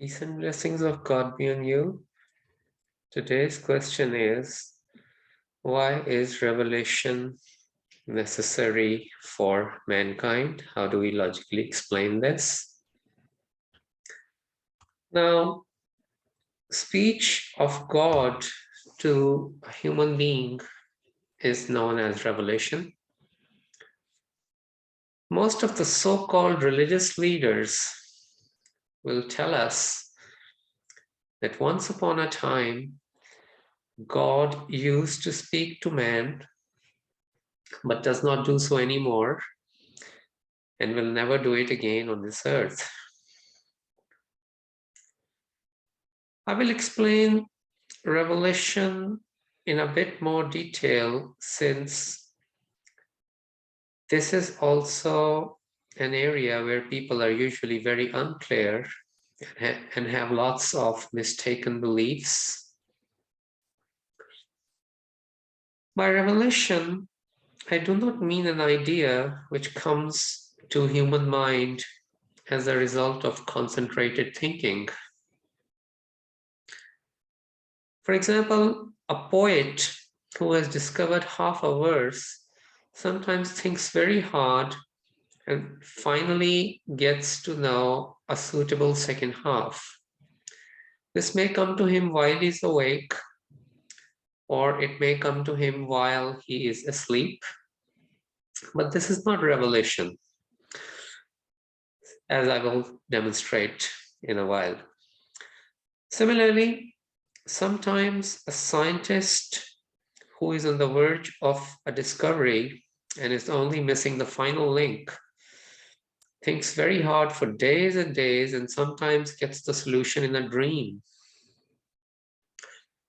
Peace and blessings of God be on you. Today's question is, why is revelation necessary for mankind? How do we logically explain this? Now, speech of God to a human being is known as revelation. Most of the so-called religious leaders will tell us that once upon a time, God used to speak to man, but does not do so anymore, and will never do it again on this earth. I will explain revelation in a bit more detail, since this is also an area where people are usually very unclear and have lots of mistaken beliefs. By revelation, I do not mean an idea which comes to human mind as a result of concentrated thinking. For example, a poet who has discovered half a verse sometimes thinks very hard and finally gets to know a suitable second half. This may come to him while he's awake, or it may come to him while he is asleep, but this is not revelation, as I will demonstrate in a while. Similarly, sometimes a scientist who is on the verge of a discovery and is only missing the final link thinks very hard for days and days and sometimes gets the solution in a dream.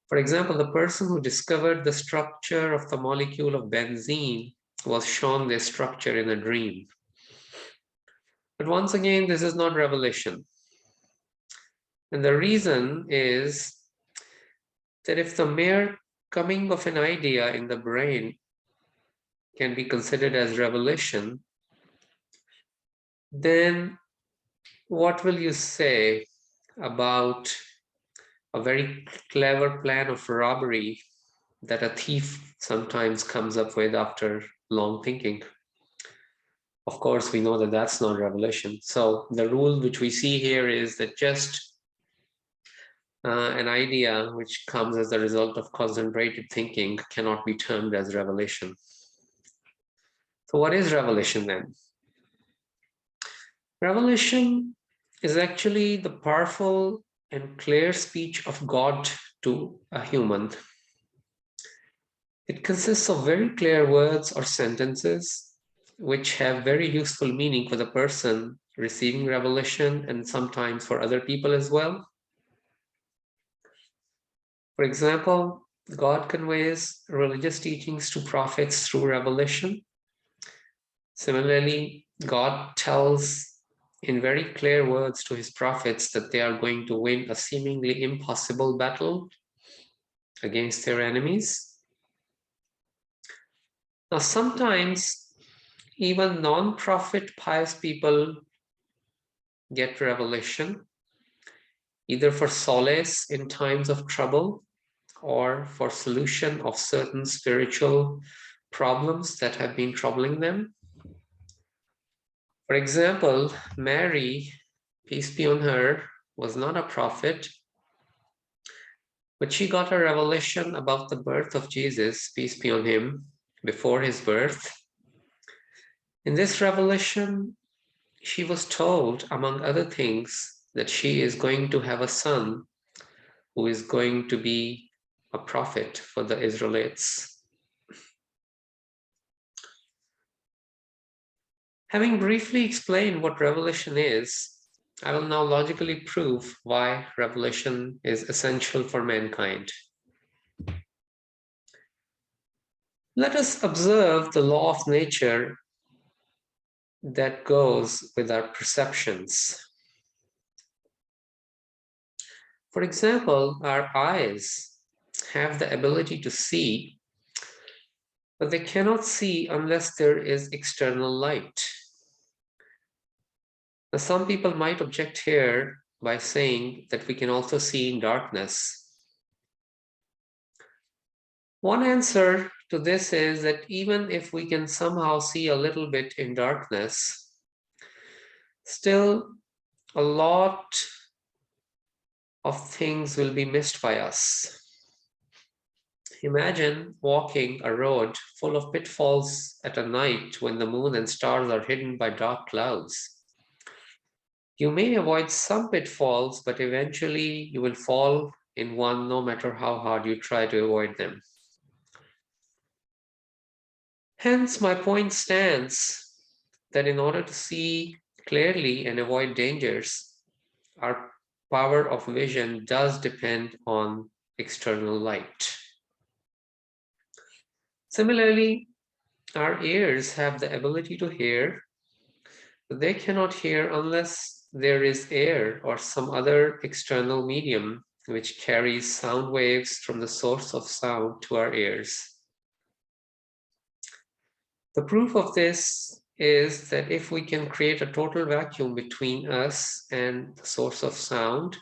For example, the person who discovered the structure of the molecule of benzene was shown this structure in a dream. But once again, this is not revelation. And the reason is that if the mere coming of an idea in the brain can be considered as revelation, then what will you say about a very clever plan of robbery that a thief sometimes comes up with after long thinking? Of course, we know that that's not revelation. So the rule which we see here is that just an idea which comes as a result of concentrated thinking cannot be termed as revelation. So what is revelation then? Revelation is actually the powerful and clear speech of God to a human. It consists of very clear words or sentences which have very useful meaning for the person receiving revelation and sometimes for other people as well. For example, God conveys religious teachings to prophets through revelation. Similarly, God tells in very clear words to his prophets that they are going to win a seemingly impossible battle against their enemies. Now, sometimes even non-prophet pious people get revelation, either for solace in times of trouble or for solution of certain spiritual problems that have been troubling them. For example, Mary, peace be on her, was not a prophet, but she got a revelation about the birth of Jesus, peace be on him, before his birth. In this revelation, she was told, among other things, that she is going to have a son who is going to be a prophet for the Israelites. Having briefly explained what revelation is, I will now logically prove why revelation is essential for mankind. Let us observe the law of nature that goes with our perceptions. For example, our eyes have the ability to see, but they cannot see unless there is external light. Now, some people might object here by saying that we can also see in darkness. One answer to this is that even if we can somehow see a little bit in darkness, still a lot of things will be missed by us. Imagine walking a road full of pitfalls at a night when the moon and stars are hidden by dark clouds. You may avoid some pitfalls, but eventually you will fall in one no matter how hard you try to avoid them. Hence, my point stands that in order to see clearly and avoid dangers, our power of vision does depend on external light. Similarly, our ears have the ability to hear, but they cannot hear unless there is air or some other external medium which carries sound waves from the source of sound to our ears. The proof of this is that if we can create a total vacuum between us and the source of sound,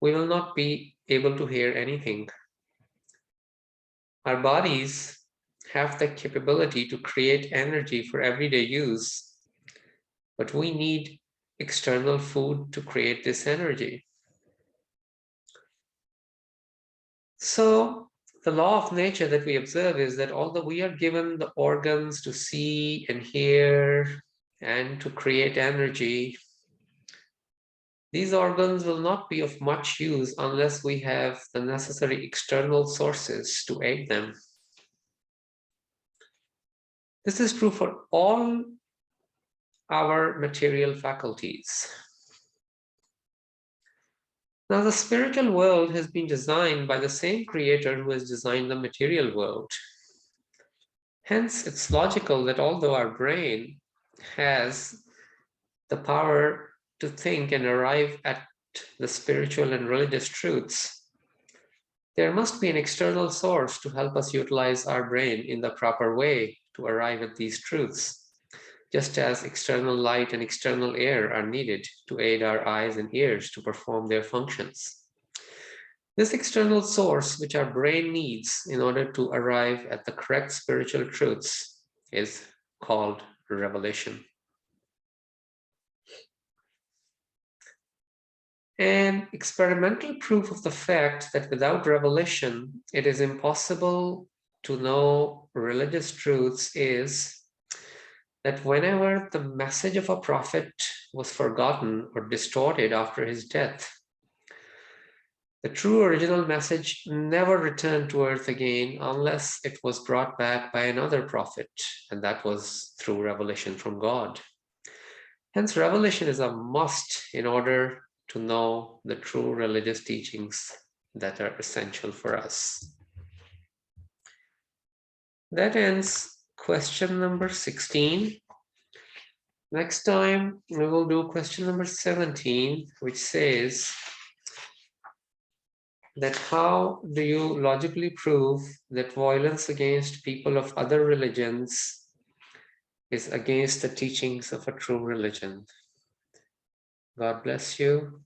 we will not be able to hear anything. Our bodies have the capability to create energy for everyday use, but we need external food to create this energy. So the law of nature that we observe is that although we are given the organs to see and hear and to create energy, these organs will not be of much use unless we have the necessary external sources to aid them. This is true for all our material faculties. Now, the spiritual world has been designed by the same creator who has designed the material world. Hence, it's logical that although our brain has the power to think and arrive at the spiritual and religious truths, there must be an external source to help us utilize our brain in the proper way to arrive at these truths, just as external light and external air are needed to aid our eyes and ears to perform their functions. This external source, which our brain needs in order to arrive at the correct spiritual truths, is called revelation. And experimental proof of the fact that without revelation, it is impossible to know religious truths is that whenever the message of a prophet was forgotten or distorted after his death, the true original message never returned to earth again unless it was brought back by another prophet, and that was through revelation from God. Hence, revelation is a must in order to know the true religious teachings that are essential for us. That ends question number 16. Next time, we will do question number 17, which says that how do you logically prove that violence against people of other religions is against the teachings of a true religion? God bless you.